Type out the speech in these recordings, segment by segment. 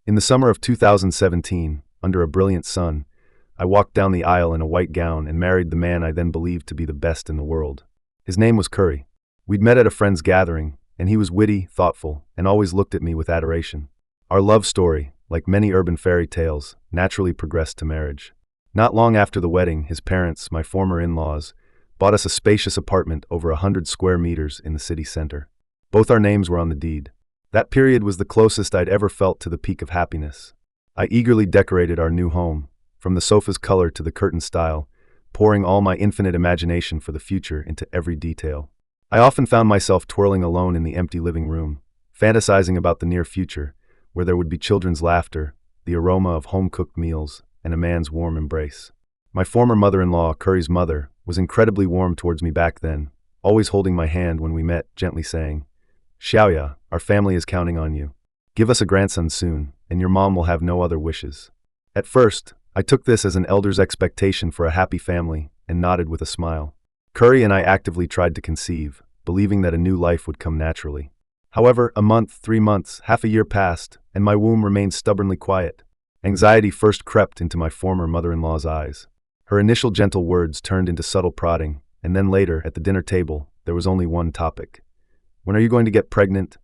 In the summer of 2017, under a brilliant sun, I walked down the aisle in a white gown and married the man I then believed to be the best in the world. His name was Curry. We'd met at a friend's gathering, and he was witty, thoughtful, and always looked at me with adoration. Our love story, like many urban fairy tales, naturally progressed to marriage. Not long after the wedding, his parents, my former in-laws, bought us a spacious apartment over 100 square meters in the city center. Both our names were on the deed. That period was the closest I'd ever felt to the peak of happiness. I eagerly decorated our new home, from the sofa's color to the curtain style, pouring all my infinite imagination for the future into every detail. I often found myself twirling alone in the empty living room, fantasizing about the near future, where there would be children's laughter, the aroma of home-cooked meals, and a man's warm embrace. My former mother-in-law, Curry's mother, was incredibly warm towards me back then, always holding my hand when we met, gently saying, "Xiaoya, our family is counting on you. Give us a grandson soon, and your mom will have no other wishes." At first, I took this as an elder's expectation for a happy family and nodded with a smile. Curry and I actively tried to conceive, believing that a new life would come naturally. However, a month, 3 months, half a year passed, and my womb remained stubbornly quiet. Anxiety first crept into my former mother-in-law's eyes. Her initial gentle words turned into subtle prodding, and then later, at the dinner table, there was only one topic. "When are you going to get pregnant?"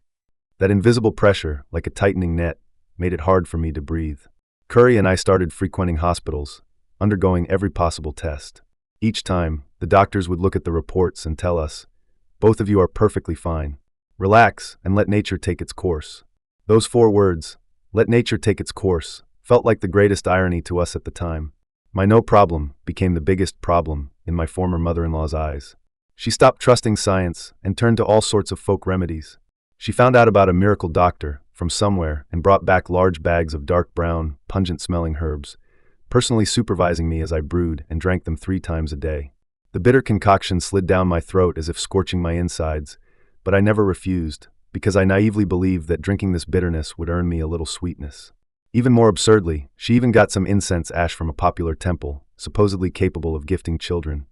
That invisible pressure, like a tightening net, made it hard for me to breathe. Curry and I started frequenting hospitals, undergoing every possible test. Each time, the doctors would look at the reports and tell us, "Both of you are perfectly fine. Relax and let nature take its course." Those 4 words, "let nature take its course," felt like the greatest irony to us at the time. My no problem became the biggest problem in my former mother-in-law's eyes. She stopped trusting science and turned to all sorts of folk remedies. She found out about a miracle doctor from somewhere and brought back large bags of dark brown, pungent-smelling herbs, personally supervising me as I brewed and drank them 3 times a day. The bitter concoction slid down my throat as if scorching my insides, but I never refused, because I naively believed that drinking this bitterness would earn me a little sweetness. Even more absurdly, she even got some incense ash from a popular temple, supposedly capable of gifting children,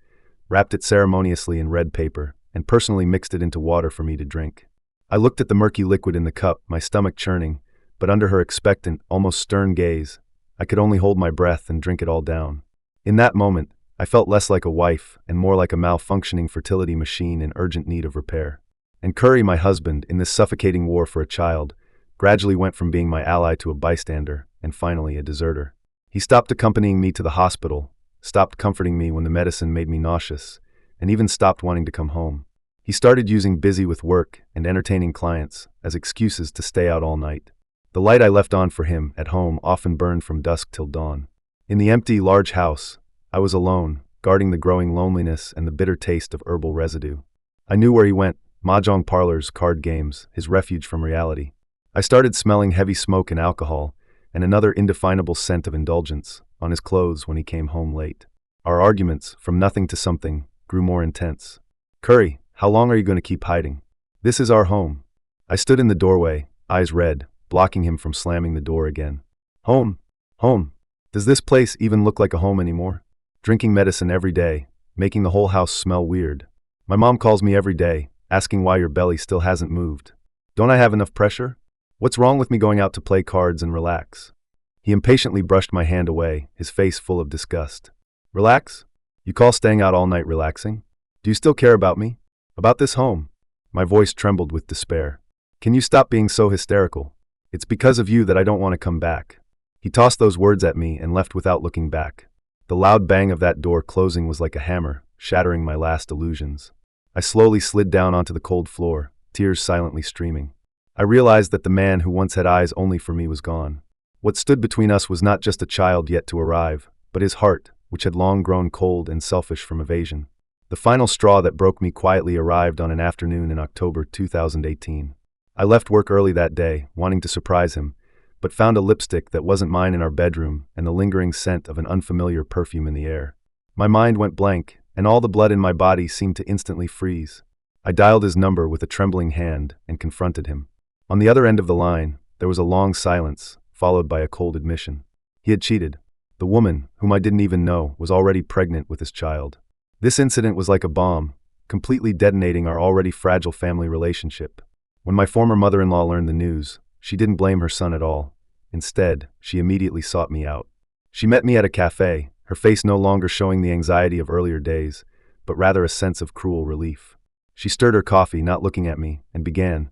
wrapped it ceremoniously in red paper, and personally mixed it into water for me to drink. I looked at the murky liquid in the cup, my stomach churning, but under her expectant, almost stern gaze, I could only hold my breath and drink it all down. In that moment, I felt less like a wife and more like a malfunctioning fertility machine in urgent need of repair. And Curry, my husband, in this suffocating war for a child, gradually went from being my ally to a bystander, and finally a deserter. He stopped accompanying me to the hospital, stopped comforting me when the medicine made me nauseous, and even stopped wanting to come home. He started using busy with work and entertaining clients as excuses to stay out all night. The light I left on for him at home often burned from dusk till dawn. In the empty, large house, I was alone, guarding the growing loneliness and the bitter taste of herbal residue. I knew where he went: mahjong parlors, card games, his refuge from reality. I started smelling heavy smoke and alcohol, and another indefinable scent of indulgence, on his clothes when he came home late. Our arguments, from nothing to something, grew more intense. "Curry, how long are you going to keep hiding? This is our home." I stood in the doorway, eyes red, blocking him from slamming the door again. "Home? Home? Does this place even look like a home anymore? Drinking medicine every day, making the whole house smell weird. My mom calls me every day, asking why your belly still hasn't moved. Don't I have enough pressure? What's wrong with me going out to play cards and relax?" He impatiently brushed my hand away, his face full of disgust. "Relax? You call staying out all night relaxing? Do you still care about me? About this home?" My voice trembled with despair. "Can you stop being so hysterical? It's because of you that I don't want to come back." He tossed those words at me and left without looking back. The loud bang of that door closing was like a hammer, shattering my last illusions. I slowly slid down onto the cold floor, tears silently streaming. I realized that the man who once had eyes only for me was gone. What stood between us was not just a child yet to arrive, but his heart, which had long grown cold and selfish from evasion. The final straw that broke me quietly arrived on an afternoon in October 2018. I left work early that day, wanting to surprise him, but found a lipstick that wasn't mine in our bedroom and the lingering scent of an unfamiliar perfume in the air. My mind went blank, and all the blood in my body seemed to instantly freeze. I dialed his number with a trembling hand and confronted him. On the other end of the line, there was a long silence, followed by a cold admission. He had cheated. The woman, whom I didn't even know, was already pregnant with his child. This incident was like a bomb, completely detonating our already fragile family relationship. When my former mother-in-law learned the news, she didn't blame her son at all. Instead, she immediately sought me out. She met me at a cafe, her face no longer showing the anxiety of earlier days, but rather a sense of cruel relief. She stirred her coffee, not looking at me, and began,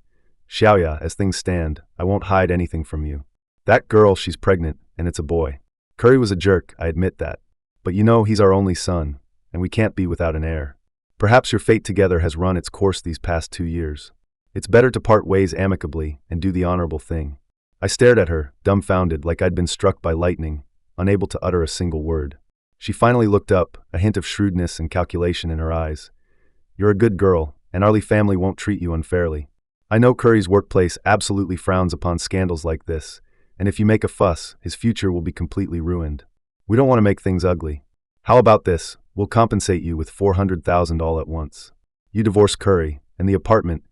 "Xiaoya, as things stand, I won't hide anything from you. That girl, she's pregnant, and it's a boy. Curry was a jerk, I admit that. But you know he's our only son, and we can't be without an heir. Perhaps your fate together has run its course these past 2 years. It's better to part ways amicably and do the honorable thing." I stared at her, dumbfounded, like I'd been struck by lightning, unable to utter a single word. She finally looked up, a hint of shrewdness and calculation in her eyes. "You're a good girl, and our family won't treat you unfairly. I know Curry's workplace absolutely frowns upon scandals like this, and if you make a fuss, his future will be completely ruined. We don't want to make things ugly. How about this? We'll compensate you with $400,000 all at once. You divorce Curry, and the apartment,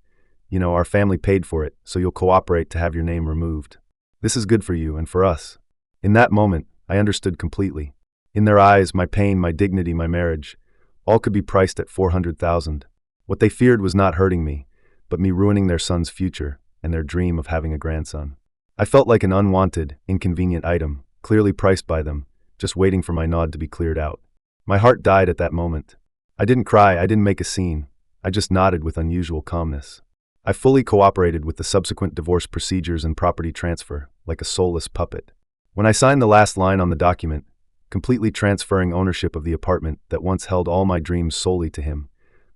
our family paid for it, so you'll cooperate to have your name removed. This is good for you and for us." In that moment, I understood completely. In their eyes, my pain, my dignity, my marriage, all could be priced at $400,000. What they feared was not hurting me, but me ruining their son's future and their dream of having a grandson. I felt like an unwanted, inconvenient item, clearly priced by them, just waiting for my nod to be cleared out. My heart died at that moment. I didn't cry, I didn't make a scene. I just nodded with unusual calmness. I fully cooperated with the subsequent divorce procedures and property transfer, like a soulless puppet. When I signed the last line on the document, completely transferring ownership of the apartment that once held all my dreams solely to him,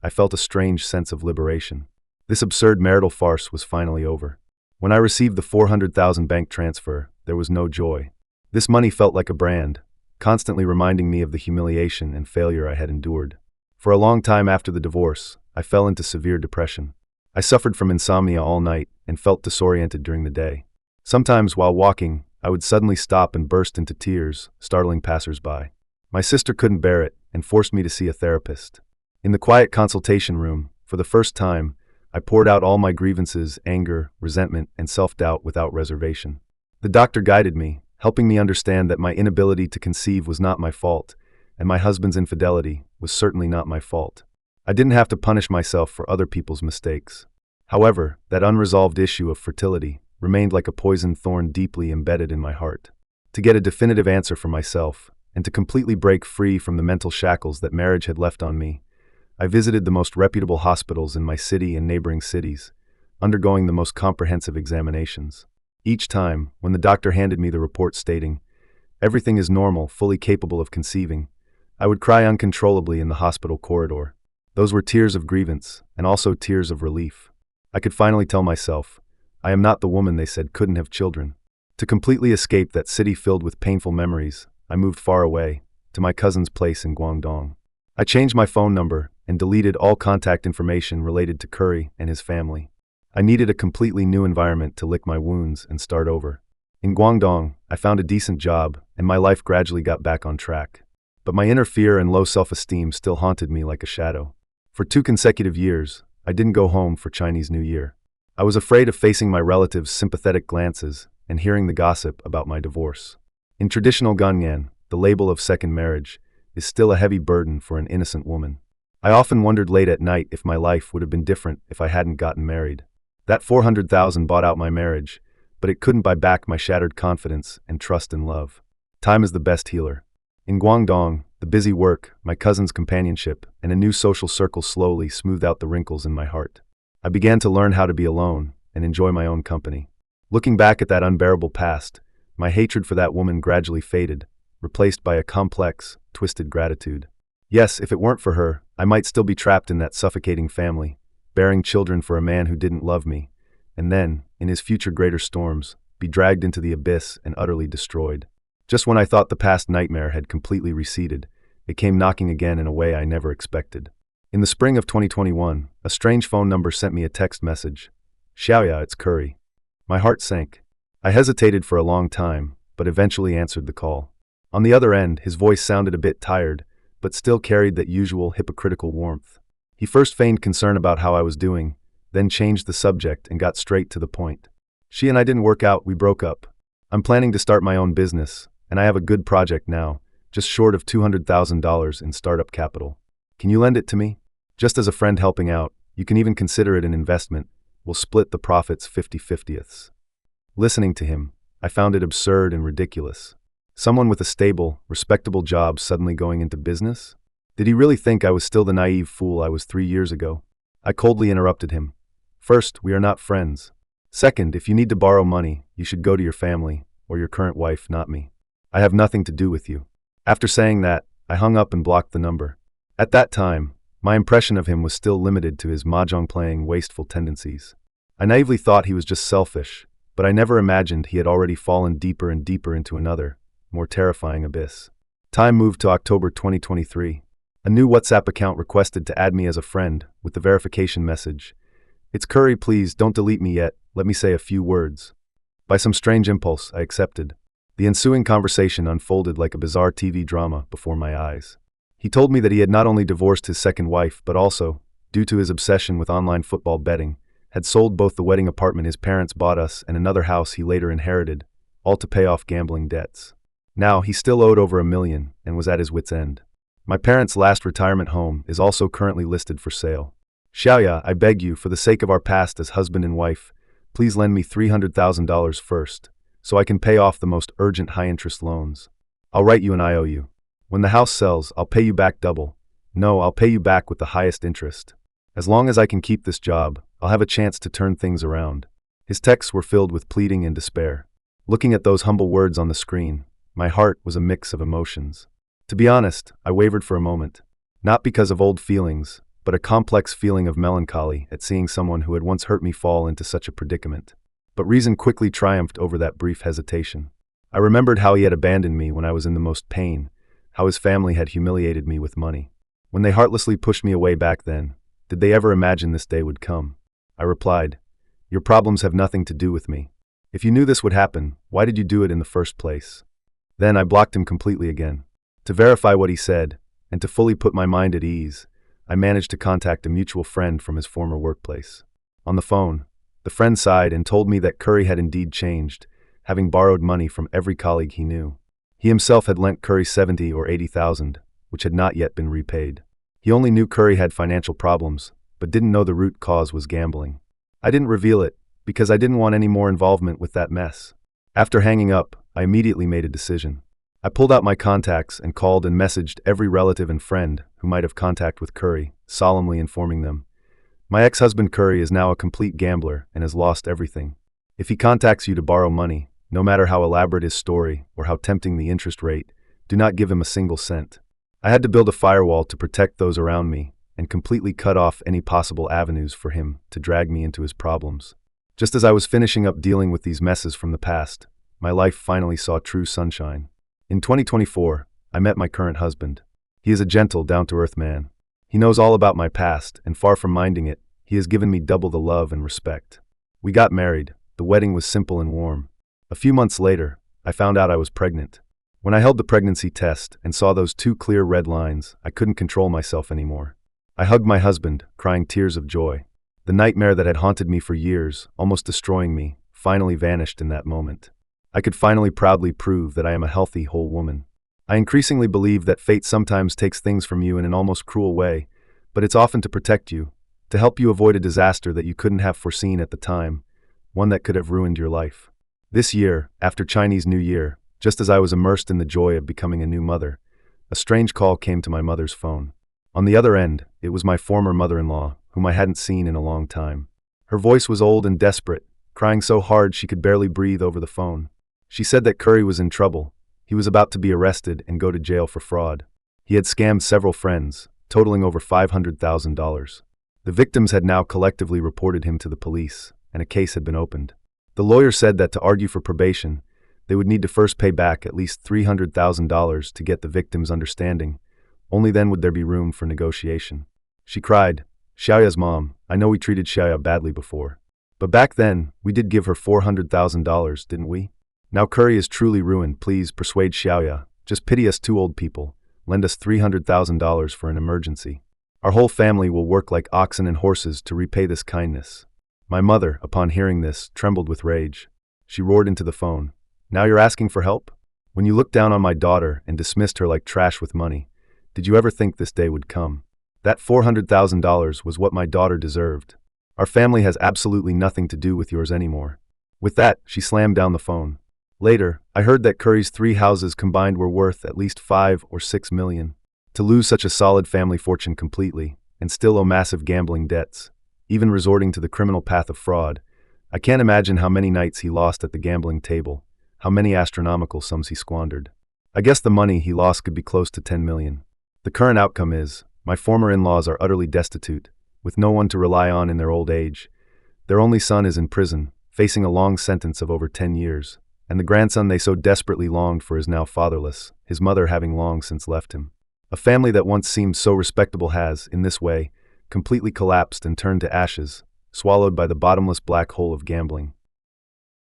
I felt a strange sense of liberation. This absurd marital farce was finally over. When I received the $400,000 bank transfer, there was no joy. This money felt like a brand, constantly reminding me of the humiliation and failure I had endured. For a long time after the divorce, I fell into severe depression. I suffered from insomnia all night and felt disoriented during the day. Sometimes while walking, I would suddenly stop and burst into tears, startling passers-by. My sister couldn't bear it and forced me to see a therapist. In the quiet consultation room, for the first time, I poured out all my grievances, anger, resentment, and self-doubt without reservation. The doctor guided me, helping me understand that my inability to conceive was not my fault, and my husband's infidelity was certainly not my fault. I didn't have to punish myself for other people's mistakes. However, that unresolved issue of fertility remained like a poisoned thorn deeply embedded in my heart. To get a definitive answer for myself, and to completely break free from the mental shackles that marriage had left on me, I visited the most reputable hospitals in my city and neighboring cities, undergoing the most comprehensive examinations. Each time, when the doctor handed me the report stating, "Everything is normal, fully capable of conceiving," I would cry uncontrollably in the hospital corridor. Those were tears of grievance, and also tears of relief. I could finally tell myself, I am not the woman they said couldn't have children. To completely escape that city filled with painful memories, I moved far away, to my cousin's place in Guangdong. I changed my phone number and deleted all contact information related to Curry and his family. I needed a completely new environment to lick my wounds and start over. In Guangdong, I found a decent job, and my life gradually got back on track. But my inner fear and low self-esteem still haunted me like a shadow. For 2 consecutive years, I didn't go home for Chinese New Year. I was afraid of facing my relatives' sympathetic glances and hearing the gossip about my divorce. In traditional Ganyan, the label of second marriage is still a heavy burden for an innocent woman. I often wondered late at night if my life would have been different if I hadn't gotten married. That $400,000 bought out my marriage, but it couldn't buy back my shattered confidence and trust in love. Time is the best healer. In Guangdong, the busy work, my cousin's companionship, and a new social circle slowly smoothed out the wrinkles in my heart. I began to learn how to be alone and enjoy my own company. Looking back at that unbearable past, my hatred for that woman gradually faded, replaced by a complex, twisted gratitude. Yes, if it weren't for her, I might still be trapped in that suffocating family, bearing children for a man who didn't love me, and then, in his future greater storms, be dragged into the abyss and utterly destroyed. Just when I thought the past nightmare had completely receded, it came knocking again in a way I never expected. In the spring of 2021, a strange phone number sent me a text message. "Xiaoya, it's Curry." My heart sank. I hesitated for a long time, but eventually answered the call. On the other end, his voice sounded a bit tired, but still carried that usual hypocritical warmth. He first feigned concern about how I was doing, then changed the subject and got straight to the point. "She and I didn't work out, we broke up. I'm planning to start my own business, and I have a good project now, just short of $200,000 in startup capital. Can you lend it to me? Just as a friend helping out, you can even consider it an investment. We'll split the profits 50-50ths. Listening to him, I found it absurd and ridiculous. Someone with a stable, respectable job suddenly going into business? Did he really think I was still the naive fool I was 3 years ago? I coldly interrupted him. First, we are not friends. Second, if you need to borrow money, you should go to your family, or your current wife, not me. I have nothing to do with you. After saying that, I hung up and blocked the number. At that time, my impression of him was still limited to his mahjong-playing, wasteful tendencies. I naively thought he was just selfish, but I never imagined he had already fallen deeper and deeper into another, more terrifying abyss. Time moved to October 2023. A new WhatsApp account requested to add me as a friend, with the verification message, "It's Curry, please don't delete me yet, let me say a few words." By some strange impulse, I accepted. The ensuing conversation unfolded like a bizarre TV drama before my eyes. He told me that he had not only divorced his second wife, but also, due to his obsession with online football betting, had sold both the wedding apartment his parents bought us and another house he later inherited, all to pay off gambling debts. Now, he still owed over $1 million and was at his wit's end. My parents' last retirement home is also currently listed for sale. Xiaoya, I beg you, for the sake of our past as husband and wife, please lend me $300,000 first, so I can pay off the most urgent high-interest loans. I'll write you an IOU. When the house sells, I'll pay you back double. No, I'll pay you back with the highest interest. As long as I can keep this job, I'll have a chance to turn things around. His texts were filled with pleading and despair. Looking at those humble words on the screen, my heart was a mix of emotions. To be honest, I wavered for a moment. Not because of old feelings, but a complex feeling of melancholy at seeing someone who had once hurt me fall into such a predicament. But reason quickly triumphed over that brief hesitation. I remembered how he had abandoned me when I was in the most pain, how his family had humiliated me with money. When they heartlessly pushed me away back then, did they ever imagine this day would come? I replied, "Your problems have nothing to do with me. If you knew this would happen, why did you do it in the first place?" Then I blocked him completely again. To verify what he said, and to fully put my mind at ease, I managed to contact a mutual friend from his former workplace. On the phone, the friend sighed and told me that Curry had indeed changed, having borrowed money from every colleague he knew. He himself had lent Curry 70 or 80,000, which had not yet been repaid. He only knew Curry had financial problems, but didn't know the root cause was gambling. I didn't reveal it, because I didn't want any more involvement with that mess. After hanging up, I immediately made a decision. I pulled out my contacts and called and messaged every relative and friend who might have contact with Curry, solemnly informing them, "My ex-husband Curry is now a complete gambler and has lost everything. If he contacts you to borrow money, no matter how elaborate his story or how tempting the interest rate, do not give him a single cent." I had to build a firewall to protect those around me and completely cut off any possible avenues for him to drag me into his problems. Just as I was finishing up dealing with these messes from the past, my life finally saw true sunshine. In 2024, I met my current husband. He is a gentle, down-to-earth man. He knows all about my past, and far from minding it, he has given me double the love and respect. We got married. The wedding was simple and warm. A few months later, I found out I was pregnant. When I held the pregnancy test and saw those 2 clear red lines, I couldn't control myself anymore. I hugged my husband, crying tears of joy. The nightmare that had haunted me for years, almost destroying me, finally vanished in that moment. I could finally proudly prove that I am a healthy, whole woman. I increasingly believe that fate sometimes takes things from you in an almost cruel way, but it's often to protect you, to help you avoid a disaster that you couldn't have foreseen at the time, one that could have ruined your life. This year, after Chinese New Year, just as I was immersed in the joy of becoming a new mother, a strange call came to my mother's phone. On the other end, it was my former mother-in-law, whom I hadn't seen in a long time. Her voice was old and desperate, crying so hard she could barely breathe over the phone. She said that Curry was in trouble. He was about to be arrested and go to jail for fraud. He had scammed several friends, totaling over $500,000. The victims had now collectively reported him to the police, and a case had been opened. The lawyer said that to argue for probation, they would need to first pay back at least $300,000 to get the victim's understanding. Only then would there be room for negotiation. She cried, "Xiaoya's mom, I know we treated Xiaoya badly before. But back then, we did give her $400,000, didn't we? Now Curry is truly ruined. Please persuade Xiaoya. Just pity us 2 old people. Lend us $300,000 for an emergency. Our whole family will work like oxen and horses to repay this kindness." My mother, upon hearing this, trembled with rage. She roared into the phone, "Now you're asking for help? When you looked down on my daughter and dismissed her like trash with money, did you ever think this day would come? That $400,000 was what my daughter deserved. Our family has absolutely nothing to do with yours anymore." With that, she slammed down the phone. Later, I heard that Curry's 3 houses combined were worth at least 5 or 6 million. To lose such a solid family fortune completely, and still owe massive gambling debts, even resorting to the criminal path of fraud, I can't imagine how many nights he lost at the gambling table, how many astronomical sums he squandered. I guess the money he lost could be close to 10 million. The current outcome is, my former in-laws are utterly destitute, with no one to rely on in their old age. Their only son is in prison, facing a long sentence of over 10 years, and the grandson they so desperately longed for is now fatherless, his mother having long since left him. A family that once seemed so respectable has, in this way, completely collapsed and turned to ashes, swallowed by the bottomless black hole of gambling.